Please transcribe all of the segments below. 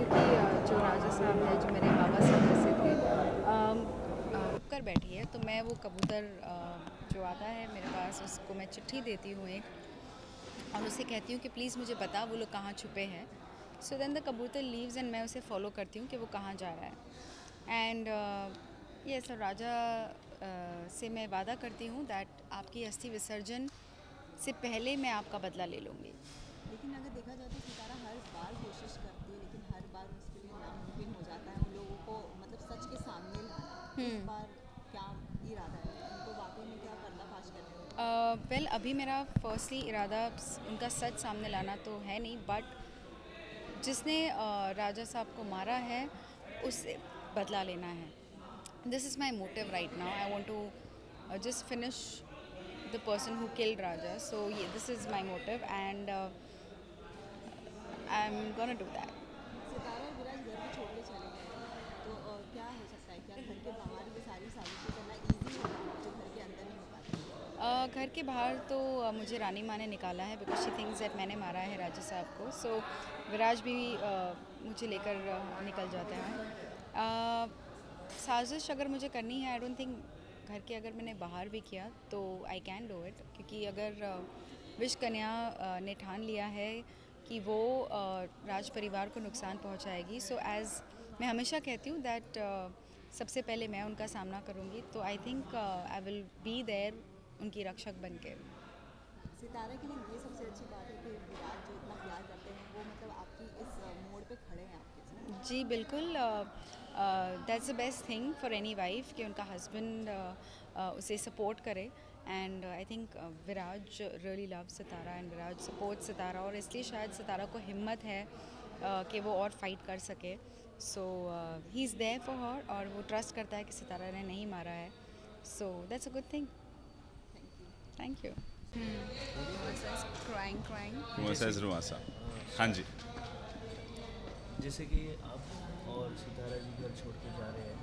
जो राजा साहब है जो मेरे बाबा साहब जैसे थे कर बैठी है तो मैं वो कबूतर जो आता है मेरे पास उसको मैं चिट्ठी देती हूँ एक और उसे कहती हूँ कि प्लीज़ मुझे बता वो लोग कहाँ छुपे हैं। सो देन द कबूतर लीव्स एंड मैं उसे फॉलो करती हूँ कि वो कहाँ जा रहा है। एंड ये सब राजा से मैं वादा करती हूँ दैट आपकी अस्थि विसर्जन से पहले मैं आपका बदला ले लूँगी। लेकिन अगर देखा जाए तो सितारा हर बार कोशिश करती है लेकिन हर बार उसके लिए नामुमकिन हो जाता है उन लोगों को मतलब सच के सामने लाना। इस बार क्या इरादा है उनको वाकई में क्या पर्दाफाश करने वाले हैं? वेल अभी मेरा फर्स्टली इरादा उनका सच सामने लाना तो है नहीं, बट जिसने राजा साहब को मारा है उससे बदला लेना है। This is my motive right now. I want to just finish the person who killed Raja. So ये this is my motive and I am gonna do that. Sitara और विराज घर भी छोड़ के चले गए थे तो क्या हो सकता है, क्या घर के बाहर ये सारी साजिशें करना ईजी होगा जो घर के अंदर नहीं हो पाता? घर के बाहर तो मुझे रानी माँ ने निकाला है बिकॉज शी थिंक्स दैट मैंने मारा है राजा साहब को। सो विराज भी मुझे लेकर निकल जाते हैं। साजिश अगर मुझे करनी है, आई डोंट थिंक घर के अगर मैंने बाहर भी किया तो आई कैन डू इट, क्योंकि अगर विश कन्या ने ठान लिया है कि वो राज परिवार को नुकसान पहुंचाएगी, सो एज़ मैं हमेशा कहती हूँ दैट सबसे पहले मैं उनका सामना करूँगी। तो I think I will be there उनकी रक्षक बन के। सितारा के लिए ये सबसे अच्छी बात है कि विराज जो इतना प्यार करते हैं वो मतलब आपकी इस मोड़ पे खड़े हैं आपके साथ। जी बिल्कुल, that's the best thing for any wife कि उनका हस्बैंड उसे सपोर्ट करे। And I think Viraj really love Sitara and Viraj support Sitara, और इसलिए शायद सितारा को हिम्मत है कि वो और फाइट कर सके। So he is there for her, और वो ट्रस्ट करता है कि सितारा ने नहीं मारा है। So that's a good thing. Thank you. Thank you. Crying crying. रुआसा इज़ रुआसा। हाँ जी। जैसे कि आप और सितारा जी घर छोड़ के जा रहे हैं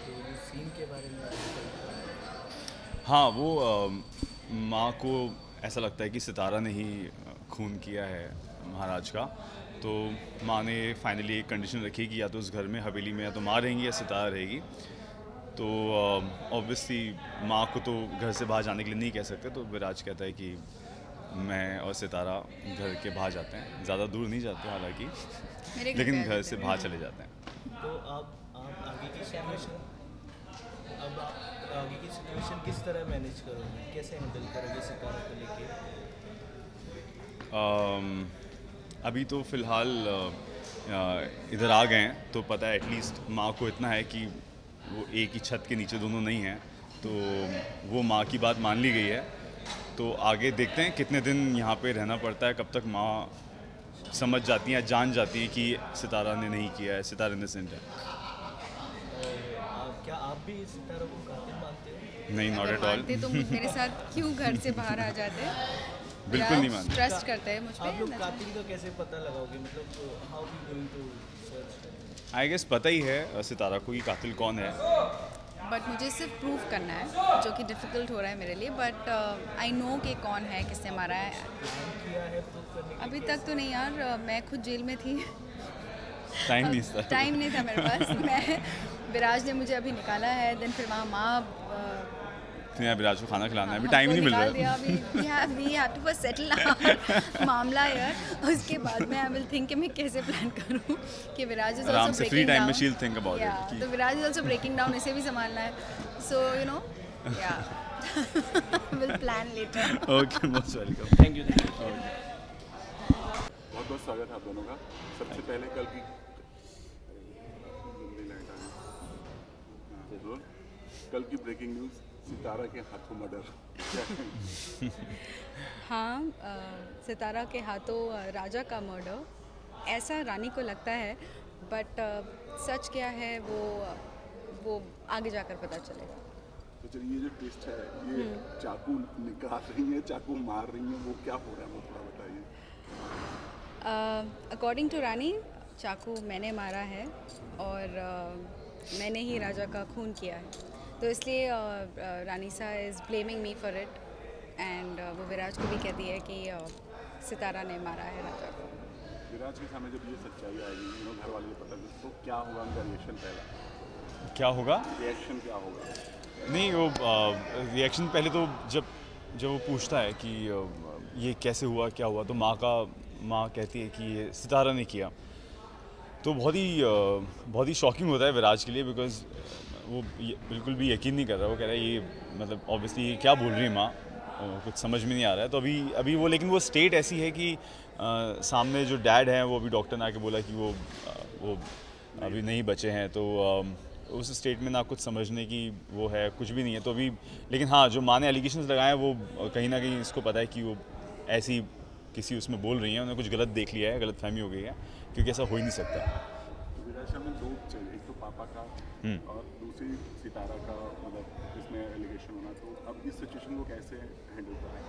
तो ये सीन के बारे में हाँ, वो माँ को ऐसा लगता है कि सितारा ने ही खून किया है महाराज का। तो माँ ने फाइनली एक कंडीशन रखी कि या तो उस घर में हवेली में या तो माँ रहेंगी या सितारा रहेगी। तो ऑब्वियसली माँ को तो घर से बाहर जाने के लिए नहीं कह सकते, तो विराज कहता है कि मैं और सितारा घर के बाहर जाते हैं। ज़्यादा दूर नहीं जाते हालांकि, लेकिन घर से बाहर चले जाते हैं। तो आप आगे की सिचुएशन अब आप आगे की सिचुएशन किस तरह मैनेज करोगे, कैसे हैंडल करोगे सितारा को लेके? अभी तो फ़िलहाल इधर आ गए हैं तो पता है एटलीस्ट माँ को इतना है कि वो एक ही छत के नीचे दोनों नहीं हैं, तो वो माँ की बात मान ली गई है। तो आगे देखते हैं कितने दिन यहाँ पे रहना पड़ता है, कब तक माँ समझ जाती हैं, जान जाती हैं कि सितारा ने नहीं किया है, सितारा इनोसेंट है। और क्या आप भी सितारा को कातिल मानते हो? नहीं, नॉट अगर एट ऑल। मानते तो मेरे साथ क्यों घर से बाहर आ जाते? बिल्कुल नहीं मानते। ट्रस्ट करते हैं मुझ पे। आप लोग कातिल का कैसे पता लगाओगे, मतलब how you going to search? I guess पता ही है सितारा को कि कातिल कौन है। बट मुझे सिर्फ प्रूफ करना है, जो कि डिफ़िकल्ट हो रहा है मेरे लिए, बट आई नो कि कौन है, किसने मारा है। किया है प्रूफ करने के अभी तक तो नहीं यार, मैं खुद जेल में थी। टाइम नहीं था। टाइम नहीं था मेरे पास। मैं विराज ने मुझे अभी निकाला है, देन फिर वहाँ माँ यहाँ विराज को खाना खिलाना है, अभी टाइम ही नहीं मिल रहा है। We have to first settle मामला यार, उसके बाद में आई विल थिंक कि मैं कैसे प्लान करूँ कि विराज इज आराम आल्सो से फ्री ब्रेकिंग टाइम डाउन। में शील थिंक अबाउट इट। तो Viraj is also breaking down, इसे भी संभालना है। सो यू नो या will plan later. Okay, most welcome. Thank you. बहुत बहुत स्वागत है आप दोनों का। सबसे पहले कल की ब्रेकिंग न्यूज़, सितारा के हाथों मर्डर। हाँ, सितारा के हाथों राजा का मर्डर ऐसा रानी को लगता है, बट सच क्या है वो आगे जाकर पता चलेगा। तो चलिए, ये जो ट्विस्ट है, ये चाकू निकाल रही है, चाकू मार रही है, वो क्या हो रहा है, वो थोड़ा बताइए। अकॉर्डिंग टू रानी, चाकू मैंने मारा है और मैंने ही राजा का खून किया है। तो इसलिए रानी सा is blaming me for it, and वो विराज को भी कहती है कि सितारा ने मारा है राजा को। विराज के सामने जब ये सच्चाई आएगी, घर वाले को पता चले, तो क्या होगा उनका रिएक्शन? पहला क्या होगा? रिएक्शन क्या होगा? नहीं, वो रिएक्शन पहले तो जब वो पूछता है कि ये कैसे हुआ, क्या हुआ, तो माँ कहती है कि ये सितारा ने किया। तो बहुत ही शॉकिंग होता है विराज के लिए, बिकॉज वो बिल्कुल भी यकीन नहीं कर रहा। वो कह रहा है ये मतलब ऑब्वियसली ये क्या बोल रही है माँ, कुछ समझ में नहीं आ रहा है। तो अभी वो, लेकिन वो स्टेट ऐसी है कि सामने जो डैड हैं वो अभी डॉक्टर ने आके बोला कि वो अभी नहीं बचे हैं। तो उस स्टेट में ना कुछ समझने की वो है, कुछ भी नहीं है। तो अभी लेकिन हाँ, जो माँ ने एलिगेशंस लगाए हैं वो कहीं ना कहीं इसको पता है कि वो ऐसी किसी उसमें बोल रही हैं, उन्होंने कुछ गलत देख लिया है, गलत फहमी हो गई है, क्योंकि ऐसा हो ही नहीं सकता। तो विराज में दो चाहिए, एक तो पापा का और दूसरी सितारा का, मतलब इसमें एलिगेशन होना। तो अब इस सिचुएशन को कैसे हैंडल करें?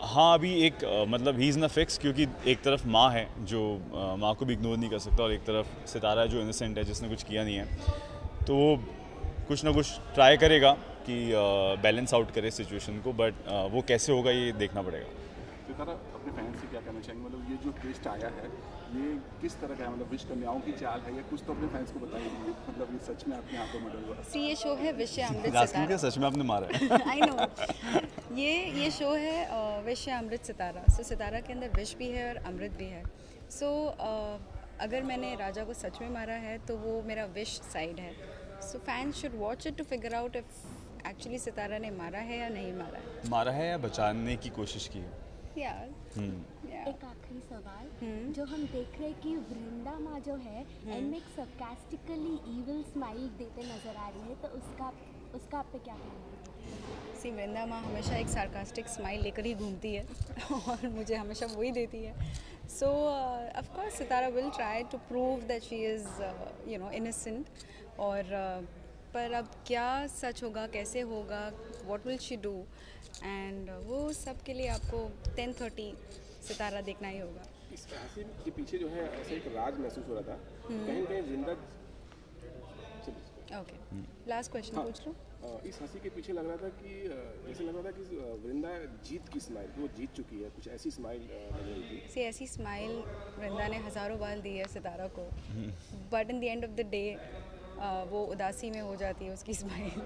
हाँ, अभी एक मतलब ही इज़ ना फिक्स, क्योंकि एक तरफ माँ है जो माँ को भी इग्नोर नहीं कर सकता, और एक तरफ सितारा है जो इनोसेंट है, जिसने कुछ किया नहीं है। तो वो कुछ ना कुछ ट्राई करेगा कि बैलेंस आउट करे सिचुएशन को, बट वो कैसे होगा ये देखना पड़ेगा। सितारा अपने फैंस से क्या कहना चाहेंगे? मतलब ये जो ट्विस्ट आया है ये किस तरह का है? मतलब विश कन्याओं की चाल है या कुछ तो अपने फैंस को बताइए। मतलब ये सच में आपके हाथों में डल रहा है? सी ये शो है विषय अमृत रास्ते के सच में आपने मारा है। I know. ये शो है विषय अमृत सितारा। सो सितारा के अंदर विश भी है और अमृत भी है। सो अगर मैंने राजा को सच में मारा है तो वो मेरा विश साइड है। So fans should watch it to figure out if actually Sitara ने मारा है या नहीं मारा है। मारा है या बचाने की कोशिश की है। यार एक आखिरी सवाल, जो हम देख रहे हैं कि वृंदा माँ जो है एंड में एक सरकास्टिकली इविल स्माइल देते नजर आ रही है, तो उसका आप पे क्या कहना है? सी वृंदा माँ हमेशा एक सार्कास्टिक स्माइल लेकर ही घूमती है और मुझे हमेशा वही देती है। So of course Sitara will try to prove that she is innocent. और पर अब क्या सच होगा, कैसे होगा, what will she do, and वो सब के लिए आपको 10:30 सितारा देखना ही होगा। इस हंसी के पीछे जो है ऐसा एक राज महसूस हो रहा था, कहीं कहीं वृंदा। ओके, लास्ट क्वेश्चन पूछ लो। इस हंसी के पीछे लग रहा था कि जैसे लग रहा था कि वृंदा जीत की स्माइल, वो जीत चुकी है, कुछ ऐसी स्माइल लग रही थी। से ऐसी स्माइल वृंदा ने हज़ारों बार दी है सितारा को, but in the end of the day वो उदासी में हो जाती है उसकी स्माइल।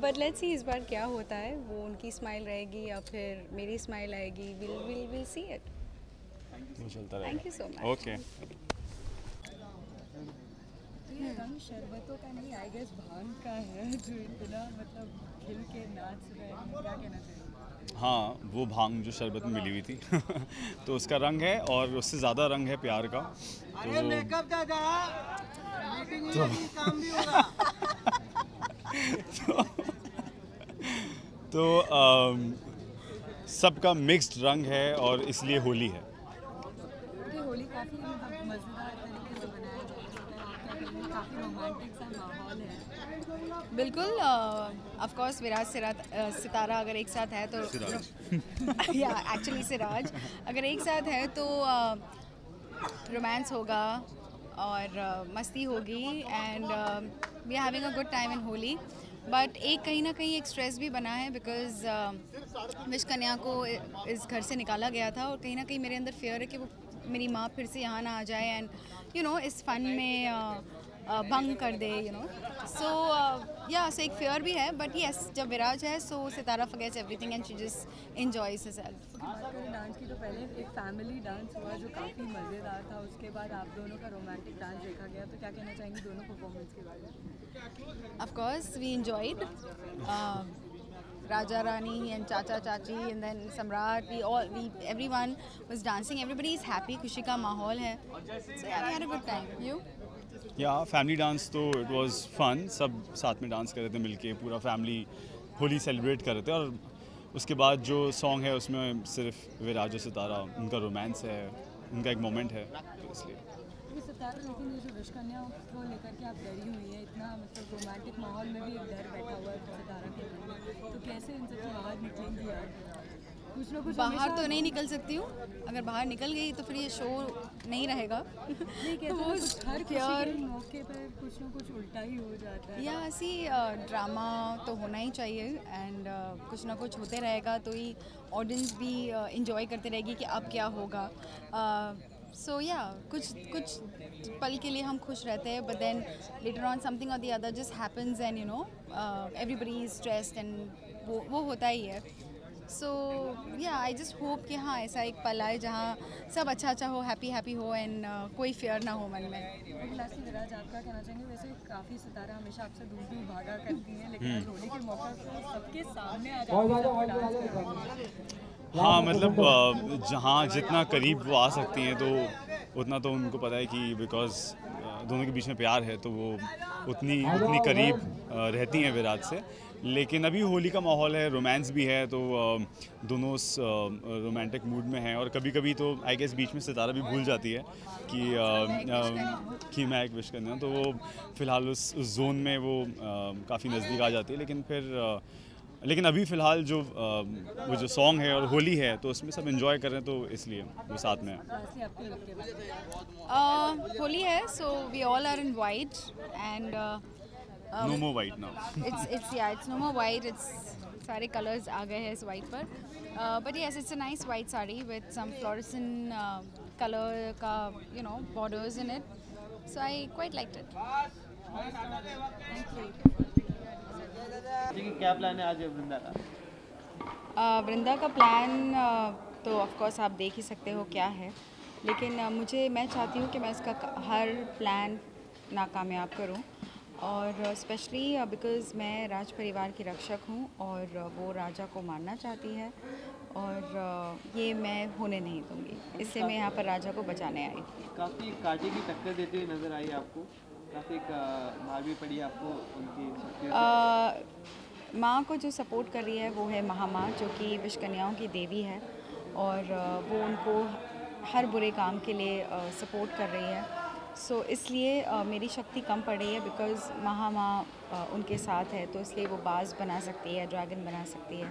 बट लेट्स सी इस बार क्या होता है, वो उनकी स्माइल रहेगी या फिर मेरी स्माइल आएगी। Will see it. वो चलता रहेगा। Thank you so much. Okay. ये रंग शरबतों का नहीं, आई गेस भांग का है, जो इतना मतलब खिल के नाच रहे हैं। क्या कहना चाहिए? हाँ, वो भांग जो शरबत में मिली हुई थी तो उसका रंग है, और उससे ज़्यादा रंग है प्यार का। अरे मेकअप दादा, मीटिंग में काम भी होगा। तो सबका मिक्स्ड रंग है और इसलिए होली है। होली काफ़ी मज़ेदार तरीके से बनाया जाता है, काफ़ी रोमांटिक सा माहौल है। बिल्कुल, ऑफ कोर्स विराज सितारा अगर एक साथ है तो या एक्चुअली सिराज अगर एक साथ है तो रोमांस होगा और मस्ती होगी, and we are having a good time in Holi. But एक कहीं ना कहीं एक स्ट्रेस भी बना है, बिकॉज विश कन्या को इस घर से निकाला गया था, और कहीं ना कहीं मेरे अंदर फेयर है कि वो मेरी माँ फिर से यहाँ ना आ जाए एंड इस फन में भंग कर दे, सो सो एक फेयर भी है। बट यस, जब विराज है so Sitara forgets everything and she just enjoys herself. बात करें डांस की तो पहले एक फैमिली डांस हुआ जो काफ़ी मज़ेदार था, उसके बाद आप दोनों का रोमांटिक डांस देखा गया, तो क्या कहना चाहेंगी दोनों परफॉर्मेंस के बारे में? Of course, we enjoyed Raja Rani and Chacha Chachi, and then Samrat. Everyone was dancing. Everybody is happy. खुशी का माहौल है. So yeah, we had a good time. You? या फैमिली डांस तो इट वाज फन, सब साथ में dance कर रहे थे मिलके, पूरा फैमिली होली सेलिब्रेट कर रहे थे। और उसके बाद जो सॉन्ग है उसमें सिर्फ विराज और सितारा, उनका रोमांस है, उनका एक मोमेंट है, तो इसलिए। सितारा, लेकिन ये जो विश कन्या को लेकर के आप डरी हुई है, इतना मतलब रोमांटिक माहौल में भी एक डर बैठा हुआ है सितारा के अंदर, तो कैसे इन सबसे बाहर निकलेंगी आप? कुछ ना कुछ बाहर तो नहीं निकल सकती हूँ, अगर बाहर निकल गई तो फिर ये शो नहीं रहेगा। नहीं कहते वो हैं, कुछ हर प्योर खुशी के मौके पर कुछ ना कुछ उल्टा ही हो जाता है। या ऐसी ड्रामा तो होना ही चाहिए एंड कुछ ना कुछ होते रहेगा तो ही ऑडियंस भी इंजॉय करते रहेगी कि अब क्या होगा। सो या कुछ पल के लिए हम खुश रहते हैं, but then later on something और the other just happens and you know everybody is stressed and वो होता ही है। सो या आई जस्ट होप कि हाँ ऐसा एक पल आए जहाँ सब अच्छा हो, हैप्पी हो एंड कोई फियर ना हो मन में। लास्टली विराज आप क्या कहना चाहेंगे? वैसे काफ़ी सितारा हमेशा आपसे दूर दूर भागा करती हैं, लेकिन आज होली के मौके पर सबके सामने आ जाती हैं। हाँ मतलब जहाँ जितना करीब वो आ सकती हैं तो उतना तो उनको पता है कि बिकॉज दोनों के बीच में प्यार है तो वो उतनी करीब रहती हैं विराट से। लेकिन अभी होली का माहौल है, रोमांस भी है, तो दोनों रोमांटिक मूड में हैं और कभी कभी तो आई गेस बीच में सितारा भी भूल जाती है कि मैं एक विश करना हूँ, तो वो फ़िलहाल उस जोन में वो काफ़ी नज़दीक आ जाती है। लेकिन अभी फ़िलहाल वो जो सॉन्ग है और होली है तो उसमें सब एंजॉय कर रहे हैं, तो इसलिए वो साथ में है। होली है so we all are in white and no more white now. it's no more white, it's सारे कलर्स आ गए हैं इस वाइट पर, but yes it's a nice white sari with some fluorescent colour का you know borders in it, so I quite liked it. क्या plan है आज वृंदा का? वृंदा का प्लान तो ऑफ कोर्स आप देख ही सकते हो क्या है, लेकिन मैं चाहती हूँ कि मैं इसका हर प्लान नाकामयाब करूँ, और स्पेशली बिकॉज़ मैं राज परिवार की रक्षक हूँ और वो राजा को मारना चाहती है और ये मैं होने नहीं दूँगी, इसलिए मैं यहाँ पर राजा को बचाने आई। काफ़ी कांटे की टक्कर देते हुए नज़र आई आपको, काफ़ी मार भी पड़ी आपको उनकी माँ को जो सपोर्ट कर रही है वो है महामाँ, जो कि विष कन्याओं की देवी है और वो उनको हर बुरे काम के लिए सपोर्ट कर रही है। सो इसलिए मेरी शक्ति कम पड़ रही है बिकॉज़ महामाँ उनके साथ है, तो इसलिए वो बाज बना सकती है, ड्रैगन बना सकती है।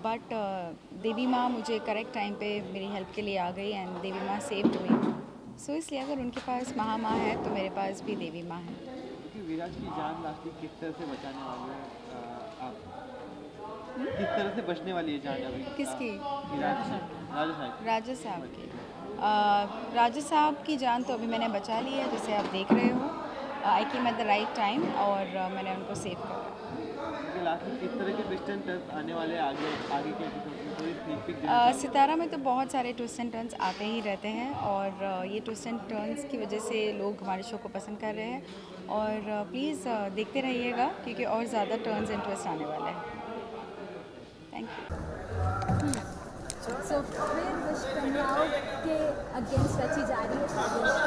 बट देवी माँ मुझे करेक्ट टाइम पे मेरी हेल्प के लिए आ गई एंड देवी माँ सेव्ड मी। सो इसलिए अगर उनके पास महामाँ है तो मेरे पास भी देवी माँ है। विराज की जान लास्टली किस तरह से बचाने वाले हैं आप? किस तरह से बचने वाली है जान अभी? किसकी? राजा साहब की। राजा साहब की जान तो अभी मैंने बचा ली है, जैसे आप देख रहे हो। I came at the right time और मैंने उनको सेव करा। लास्ट में किस तरह के ट्विस्ट एंड टर्न्स आने वाले आगे के एपिसोड में? थोड़ी स्नीक पीक सितारा में तो बहुत सारे ट्विस्ट एंड टर्न्स आते ही रहते हैं और ये ट्विस्ट एंड टर्न्स की वजह से लोग हमारे शो को पसंद कर रहे हैं, और प्लीज़ देखते रहिएगा क्योंकि और ज़्यादा टर्न्स एंड ट्विस्ट आने वाले हैं। Thank you.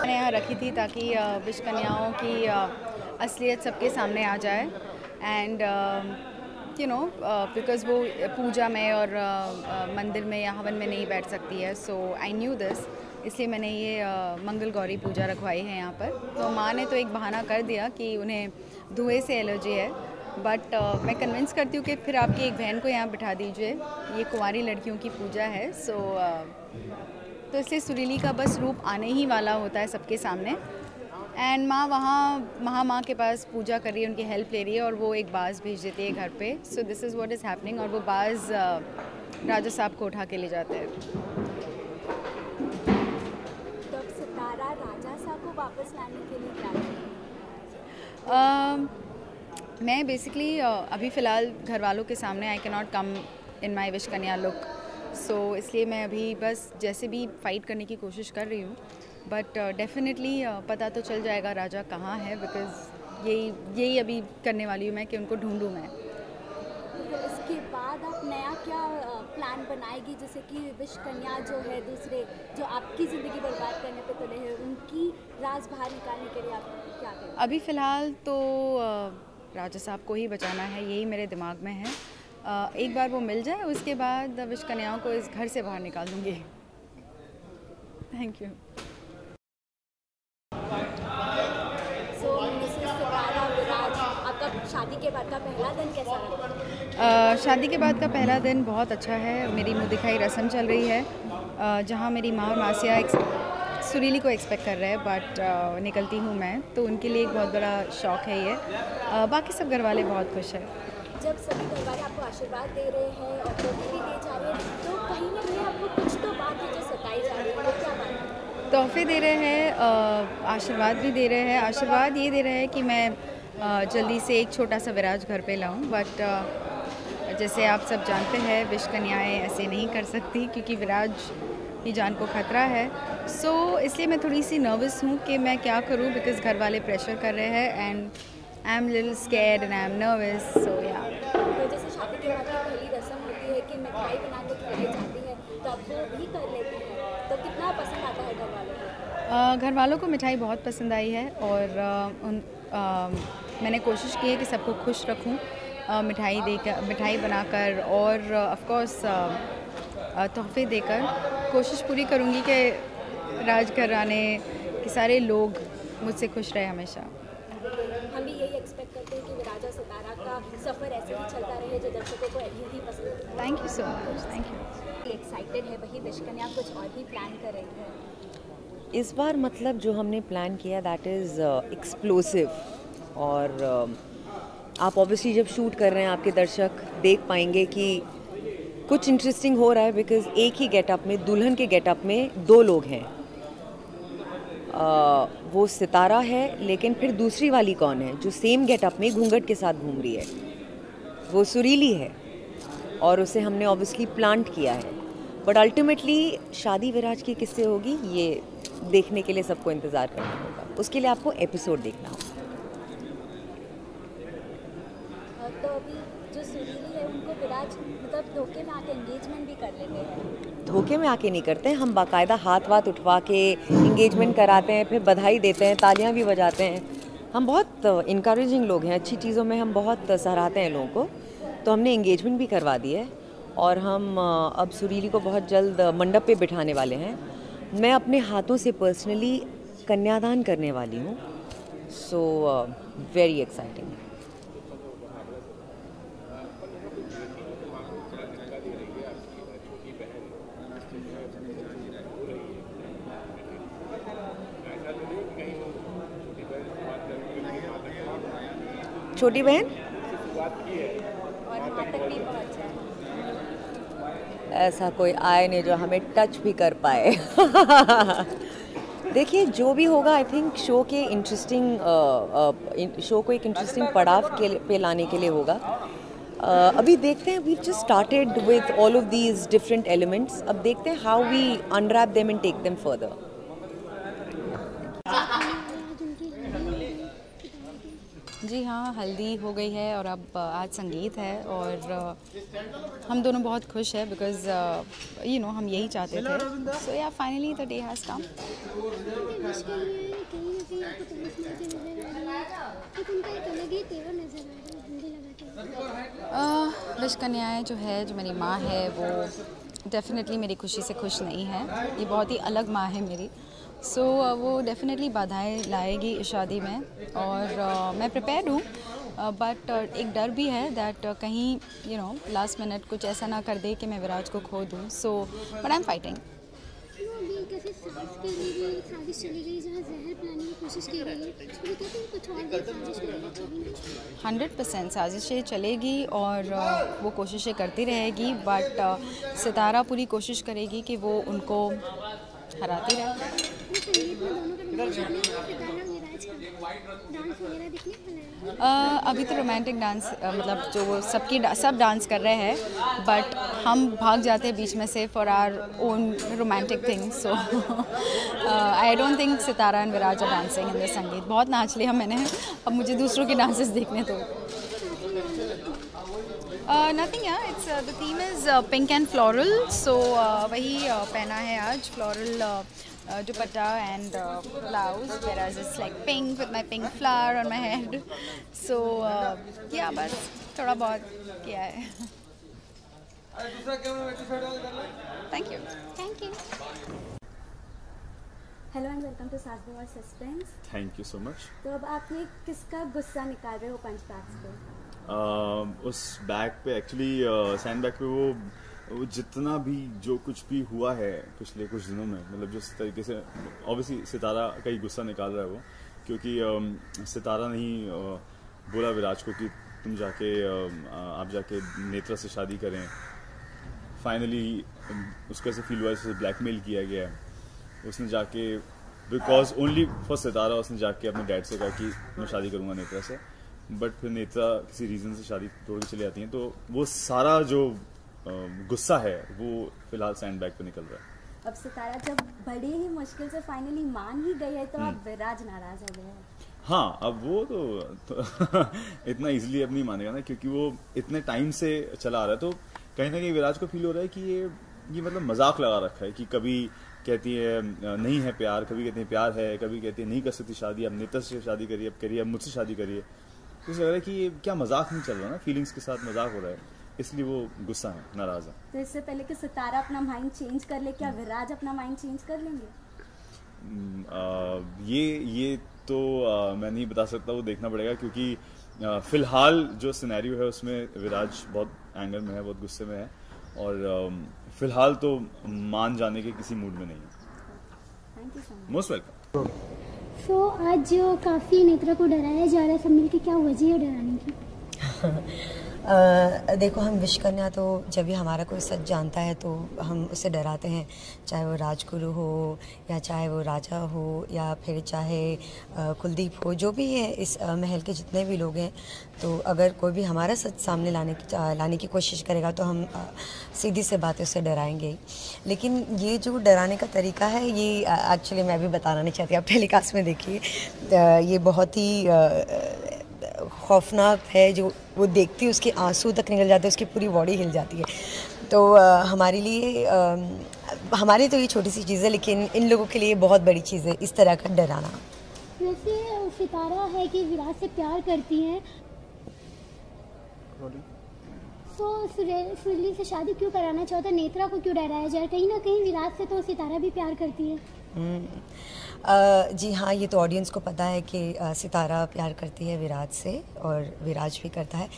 मैंने यहाँ रखी थी ताकि विष कन्याओं की असलियत सबके सामने आ जाए एंड यू नो बिकॉज़ वो पूजा में और मंदिर में या हवन में नहीं बैठ सकती है, सो आई न्यू दिस, इसलिए मैंने ये मंगल गौरी पूजा रखवाई है यहाँ पर। तो माँ ने तो एक बहाना कर दिया कि उन्हें धुएं से एलर्जी है, बट मैं कन्विंस करती हूँ कि फिर आपकी एक बहन को यहाँ बिठा दीजिए, ये कुंवारी लड़कियों की पूजा है। सो तो इसलिए सुरीली का बस रूप आने ही वाला होता है सबके सामने, एंड माँ वहाँ महामाँ के पास पूजा कर रही है, उनकी हेल्प ले रही है और वो एक बाज भेज देती है घर पे। So this is what is happening, और वो बाज राजा साहब को उठा के ले जाते हैं। तो सितारा राजा साहब को वापस लाने के लिए क्या करें? मैं बेसिकली अभी फ़िलहाल घर वालों के सामने I can not come in my wish कन्या लुक, सो इसलिए मैं अभी बस जैसे भी फाइट करने की कोशिश कर रही हूँ, बट डेफिनेटली पता तो चल जाएगा राजा कहाँ है, बिकॉज़ यही अभी करने वाली हूँ मैं कि उनको ढूंढूँ मैं। तो इसके बाद आप नया क्या प्लान बनाएगी, जैसे कि विष कन्या जो है दूसरे जो आपकी ज़िंदगी बर्बाद करने पे तुले हैं, उनकी राज बाहर निकालने के लिए आप क्या करेंगे? अभी फ़िलहाल तो राजा साहब को ही बचाना है, यही मेरे दिमाग में है। एक बार वो मिल जाए उसके बाद विष कन्याओं को इस घर से बाहर निकाल दूँगी। Thank you. सो मिसेस सितारा विराज, आपका शादी के बाद का पहला दिन कैसा रहा? शादी के बाद का पहला दिन बहुत अच्छा है। मेरी मुँह दिखाई रस्म चल रही है, जहाँ मेरी माँ और मासिया सुरीली को एक्सपेक्ट कर रहे हैं, बट निकलती हूँ मैं, तो उनके लिए एक बहुत बड़ा शौक है ये। बाकी सब घर वाले बहुत खुश हैं। जब सभी घर वाले आपको आशीर्वाद दे रहे हैं और तोहफे भी दिए जा रहे हैं, तो कहीं ना कहीं आपको कुछ तो बात है जो सताई जा रही है, वो क्या बात है? तोहफे दे रहे हैं, आशीर्वाद भी दे रहे हैं। आशीर्वाद ये दे रहे हैं कि मैं जल्दी से एक छोटा सा विराज घर पे लाऊं, बट जैसे आप सब जानते हैं विश कन्याएँ ऐसे नहीं कर सकती क्योंकि विराज की जान को खतरा है। सो इसलिए मैं थोड़ी सी नर्वस हूँ कि मैं क्या करूँ, बिकॉज़ घर वाले प्रेशर कर रहे हैं and I am little scared and I am nervous. So या तो जैसे शादी के बाद की पहली रस्म होती है कि मिठाई बनाने खिलाई जाती है, तो आप वो भी कर लेती हैं, तो कितना पसंद आता है घर वालों को? घर वालों को मिठाई बहुत पसंद आई है और मैंने कोशिश की है कि सबको खुश रखूं, मिठाई बनाकर और ऑफ कोर्स तोहफे देकर। कोशिश पूरी करूंगी कि राजघराने के सारे लोग मुझसे खुश रहे हमेशा। हम भी यही एक्सपेक्ट करते हैं कि विराज और सितारा का सफ़र ऐसे ही चलता रहे जो दर्शकों को यूं ही पसंद आता है। Thank you so much, thank you. Excited है वही विश कन्या, कुछ और भी प्लान कर रही है इस बार? मतलब जो हमने प्लान किया दैट इज़ एक्सप्लोसिव, और आप ऑब्वियसली जब शूट कर रहे हैं आपके दर्शक देख पाएंगे कि कुछ इंटरेस्टिंग हो रहा है, बिकॉज़ एक ही गेटअप में, दुल्हन के गेटअप में 2 लोग हैं। वो सितारा है, लेकिन फिर दूसरी वाली कौन है जो सेम गेटअप में घूंघट के साथ घूम रही है? वो सुरीली है, और उसे हमने ऑब्वियसली प्लांट किया है। बट अल्टीमेटली शादी विराज की किससे होगी ये देखने के लिए सबको इंतज़ार करना होगा, उसके लिए आपको एपिसोड देखना होगा। तो अभी जो सुरीली है उनको विराज मतलब धोखे में आके एंगेजमेंट भी कर लेते हैं? धोखे में आके नहीं करते हैं, हम बाकायदा हाथ उठवा के इंगेजमेंट कराते हैं, फिर बधाई देते हैं, तालियां भी बजाते हैं। हम बहुत इनकरेजिंग लोग हैं, अच्छी चीज़ों में हम बहुत सराहते हैं लोगों को। तो हमने इंगेजमेंट भी करवा दी है और हम अब सुरीली को बहुत जल्द मंडप पे बिठाने वाले हैं। मैं अपने हाथों से पर्सनली कन्यादान करने वाली हूँ। So very exciting. छोटी बहन और वहाँ तक भी पहुँचा है। ऐसा कोई आए नहीं जो हमें टच भी कर पाए। देखिए जो भी होगा, आई थिंक शो को एक इंटरेस्टिंग पड़ाव पे लाने के लिए होगा। अभी देखते हैं, we just started with all of these different elements. अब देखते हैं how we unwrap them and take them further. जी हाँ, हल्दी हो गई है और अब आज संगीत है और हम दोनों बहुत खुश हैं बिकॉज़ यू नो हम यही चाहते थे। सो या finally the day has come. विश कन्याएँ जो है, जो मेरी माँ है, वो डेफिनेटली मेरी खुशी से खुश नहीं है। ये बहुत ही अलग माँ है मेरी। सो वो डेफिनेटली बाधाएं लाएगी इस शादी में और मैं प्रिपेयर्ड हूँ, बट एक डर भी है दैट कहीं यू नो लास्ट मिनट कुछ ऐसा ना कर दे कि मैं विराज को खो दूँ। So but I am fighting. 100% साजिशें चलेगी और वो कोशिशें करती रहेगी, बट सितारा पूरी कोशिश करेगी कि वो उनको हराती रहे। अभी तो रोमांटिक डांस मतलब जो वो सब डांस कर रहे हैं, बट हम भाग जाते हैं बीच में से for our own romantic things. So I don't think Sitara and Viraj are dancing in the sangeet. बहुत नाच लिया मैंने, अब मुझे दूसरों के डांसेस देखने दो। नथिंग यार, it's the theme is pink and floral. So वही पहना है आज, floral dupatta and blouse, whereas it's like pink with my pink flower on my head. So yeah, बस थोड़ा बहुत किया है। Thank you. Thank you. Hello and welcome to सास बहू suspense. Thank you so much. तो अब आप ये किसका गुस्सा निकाल रहे हो पंच बैग्स पे? उस बैग पे एक्चुअली सैंड बैग पे वो जितना भी जो कुछ भी हुआ है पिछले कुछ दिनों में, मतलब जिस तरीके से ऑब्वियसली सितारा का ही गुस्सा निकाल रहा है वो, क्योंकि सितारा नहीं बोला विराज को कि तुम जाके आप जाके नेत्रा से शादी करें। फाइनली उसको ऐसे फील हुआ जैसे ब्लैकमेल किया गया है। उसने जाके बिकॉज ओनली फॉर सितारा उसने जाके अपने डैड से कहा कि मैं शादी करूंगा नेत्रा से, बट फिर नेत्रा किसी रीज़न से शादी तोड़ के चली जाती हैं। तो वो सारा जो गुस्सा है वो फिलहाल सैंड बैग पे निकल रहा है। अब सितारा जब बड़ी ही मुश्किल से फाइनली मान ही गई है तो अब विराज नाराज हो गया है। हाँ, अब वो तो इतना इजीली अब नहीं मानेगा ना, क्योंकि वो इतने टाइम से चला आ रहा है। तो कहीं ना कहीं विराज को फील हो रहा है कि ये मतलब मजाक लगा रखा है कि कभी कहती है नहीं है प्यार, कभी कहती है प्यार है, कभी कहती है नहीं कर सकती शादी, अब नेता से शादी करिए, अब करिए, अब मुझसे शादी करिए। तो लग रहा है कि ये क्या मजाक नहीं चल रहा ना, फीलिंग्स के साथ मजाक हो रहा है, इसलिए वो गुस्सा है, नाराज है। तो इससे पहले कि सितारा अपना माइंड चेंज कर ले, क्या विराज अपना माइंड चेंज कर लेंगे? ये तो मैं नहीं बता सकता, वो देखना पड़ेगा, क्योंकि फिलहाल जो सिनेरियो है उसमें विराज बहुत एंगर में है, बहुत गुस्से में है, और फिलहाल तो मान जाने के किसी मूड में नहीं है। Thank you so much. Most welcome. So आज जो काफ़ी नेत्रा को डराया जा रहा है, सब मिलकर क्या वजह है डराने की? देखो, हम विश कन्या तो जब भी हमारा कोई सच जानता है तो हम उससे डराते हैं, चाहे वो राजगुरु हो या चाहे वो राजा हो या फिर चाहे कुलदीप हो, जो भी है इस महल के जितने भी लोग हैं। तो अगर कोई भी हमारा सच सामने लाने की कोशिश करेगा तो हम सीधी से बात उससे डराएंगे। लेकिन ये जो डराने का तरीका है ये एक्चुअली मैं भी बताना नहीं चाहती, आप टेलीकास्ट में देखिए, ये बहुत ही खौफनाक है। जो वो देखती है उसके आंसू तक निकल जाते हैं, उसकी पूरी बॉडी हिल जाती है। तो हमारे लिए हमारी तो ये छोटी सी चीज़ है, लेकिन इन लोगों के लिए बहुत बड़ी चीज़ है इस तरह का डराना। वैसे सितारा है कि विराज से प्यार करती है, तो सुरीली से शादी क्यों कराना चाहता है? नेत्रा को क्यों डराया जाए? कहीं ना कहीं विराज से तो सितारा भी प्यार करती है। जी हाँ, ये तो ऑडियंस को पता है कि सितारा प्यार करती है विराज से और विराज भी करता है।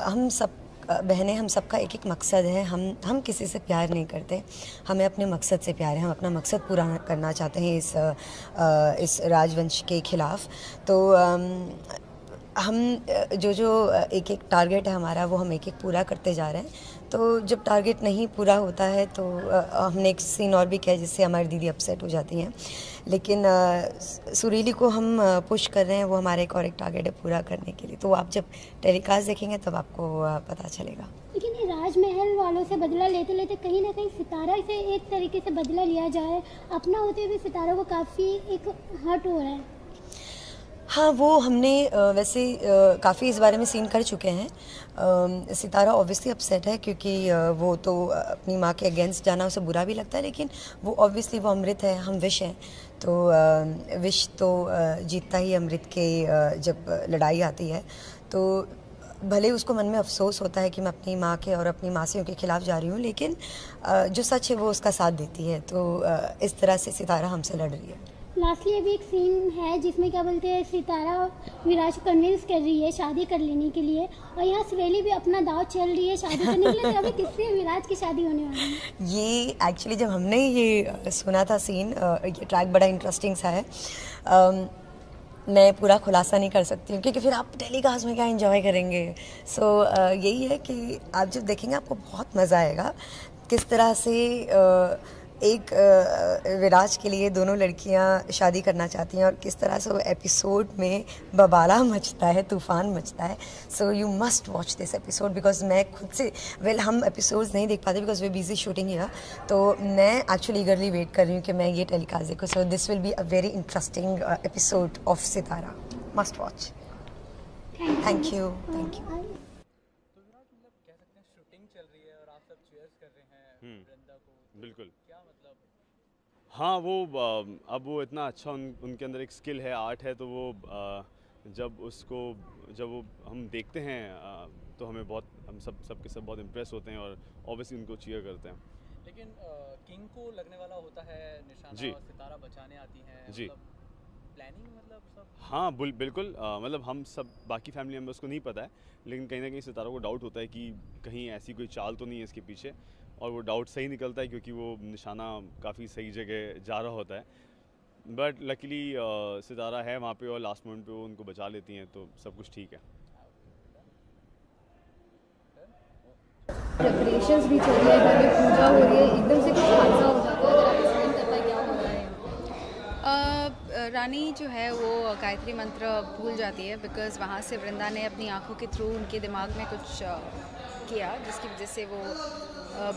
हम सब बहनें, हम सबका एक एक मकसद है। हम किसी से प्यार नहीं करते, हमें अपने मकसद से प्यार है। हम अपना मकसद पूरा करना चाहते हैं इस राजवंश के खिलाफ। तो हम जो एक एक टारगेट है हमारा, वो हम एक एक पूरा करते जा रहे हैं। तो जब टारगेट नहीं पूरा होता है तो हमने एक सीन और भी किया जिससे हमारी दीदी अपसेट हो जाती हैं, लेकिन सुरीली को हम पुश कर रहे हैं, वो हमारे एक टारगेट है पूरा करने के लिए। तो आप जब टेलीकास्ट देखेंगे तब आपको पता चलेगा। लेकिन ये राजमहल वालों से बदला लेते लेते कहीं ना कहीं सितारा से एक तरीके से बदला लिया जाए, अपना होते हुए सितारा को काफ़ी एक हर्ट हो रहा है। हाँ, वो हमने वैसे काफ़ी इस बारे में सीन कर चुके हैं। सितारा ऑब्वियसली अपसेट है, क्योंकि वो तो अपनी माँ के अगेंस्ट जाना उसे बुरा भी लगता है, लेकिन वो ऑब्वियसली वो अमृत है, हम विष हैं। तो विष तो जीतता ही अमृत के जब लड़ाई आती है। तो भले उसको मन में अफसोस होता है कि मैं अपनी माँ के और अपनी मासियों के खिलाफ जा रही हूँ, लेकिन जो सच है वो उसका साथ देती है। तो इस तरह से सितारा हमसे लड़ रही है। लास्टली अभी एक सीन है जिसमें क्या बोलते हैं, सितारा विराज को कन्विंस कर रही है शादी कर लेने के लिए, और यहाँ सुरीली भी अपना दाव चल रही है शादी करने के लिए। तो अभी किससे विराज की शादी होने वाली है? ये एक्चुअली जब हमने ये सुना था सीन, ये ट्रैक बड़ा इंटरेस्टिंग सा है। मैं पूरा खुलासा नहीं कर सकती हूँ, क्योंकि फिर आप टेलीकास्ट में क्या एंजॉय करेंगे। सो यही है कि आप जब देखेंगे आपको बहुत मज़ा आएगा, किस तरह से एक विराज के लिए दोनों लड़कियां शादी करना चाहती हैं और किस तरह से वो एपिसोड में बबाला मचता है, तूफान मचता है। So you must watch this episode, because मैं खुद से हम एपिसोड्स नहीं देख पाते because way busy shooting here. तो मैं एक्चुअली ईगरली वेट कर रही हूँ कि मैं ये टेलीकास्ट देखूँ। So this will be a very interesting episode of Sitara, must watch. Thank you. बिल्कुल। हाँ, वो अब वो इतना अच्छा उनके अंदर एक स्किल है, आर्ट है, तो वो जब वो हम देखते हैं तो हमें हम सबके सब बहुत इम्प्रेस होते हैं और ऑब्वियसली उनको चीयर करते हैं। लेकिन किंग को लगने वाला होता है निशाना, जी, सितारा बचाने आती हैं। जी, प्लानिंग मतलब सब? हाँ बिल्कुल, मतलब हम सब बाकी फैमिली मेम्बर्स को नहीं पता है, लेकिन कहीं ना कहीं सितारा को डाउट होता है कि कहीं ऐसी कोई चाल तो नहीं है इसके पीछे, और वो डाउट सही निकलता है क्योंकि वो निशाना काफ़ी सही जगह जा रहा होता है। बट लकीली सितारा है वहाँ पे और लास्ट मोमेंट पे वो उनको बचा लेती हैं, तो सब कुछ ठीक है। प्रिपरेशंस भी चल रही है, घर में पूजा हो रही है, एकदम से कुछ हादसा हो जाता है, अगर आप एक्सप्लेन कर पाए क्या होता है? रानी जो है वो गायत्री मंत्र भूल जाती है, बिकॉज़ वहाँ से वृंदा ने अपनी आंखों के थ्रू उनके दिमाग में कुछ किया जिसकी वजह से वो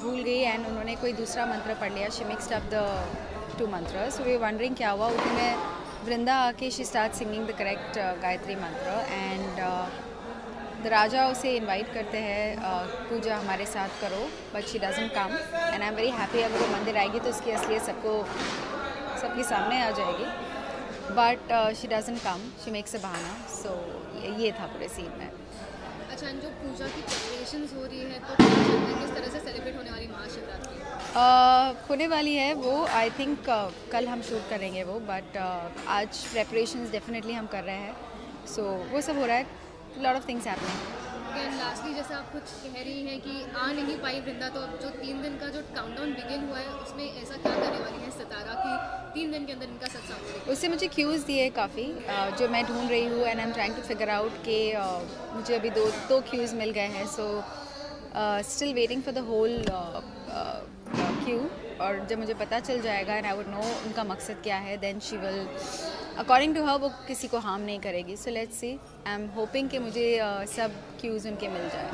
भूल गई, एंड उन्होंने कोई दूसरा मंत्र पढ़ लिया। She mixed up the 2 mantras, so we wondering क्या हुआ। उसी में वृंदा आके she start singing the correct Gayatri mantra, and the राजा उसे इनवाइट करते हैं पूजा हमारे साथ करो, but she doesn't come, and I am very happy. अगर वो मंदिर आएगी तो उसकी असलियत सबके सामने आ जाएगी, but she doesn't come, she makes a बहाना। सो ये था पूरे सीन में। अच्छा, जो पूजा की प्रिपरेशंस हो रही है तो किस तरह से सेलिब्रेट होने वाली महाशिवरात्रि होने वाली है वो, आई थिंक कल हम शूट करेंगे वो, बट आज प्रेपरेशंस डेफिनेटली हम कर रहे हैं, सो वो सब हो रहा है, lot of things happening. And lastly जैसा आप कुछ कह रही हैं कि आ नहीं पाई वृंदा, तो अब जो 3 दिन का जो काउंटडाउन बिगिन हुआ है उसमें ऐसा क्या करने वाली है सितारा कि 3 दिन के अंदर इनका सच सामने? उससे मुझे क्यूज़ दिए काफ़ी जो मैं ढूंढ रही हूँ, and I am trying to figure out कि मुझे अभी दो क्यूज़ मिल गए हैं, so still waiting for the whole cue, और जब मुझे पता चल जाएगा एंड आई वुड नो उनका मकसद क्या है, then she will according to her वो किसी को हार्म नहीं करेगी। So let's see, I am hoping कि मुझे सब क्यूज़ उनके मिल जाए।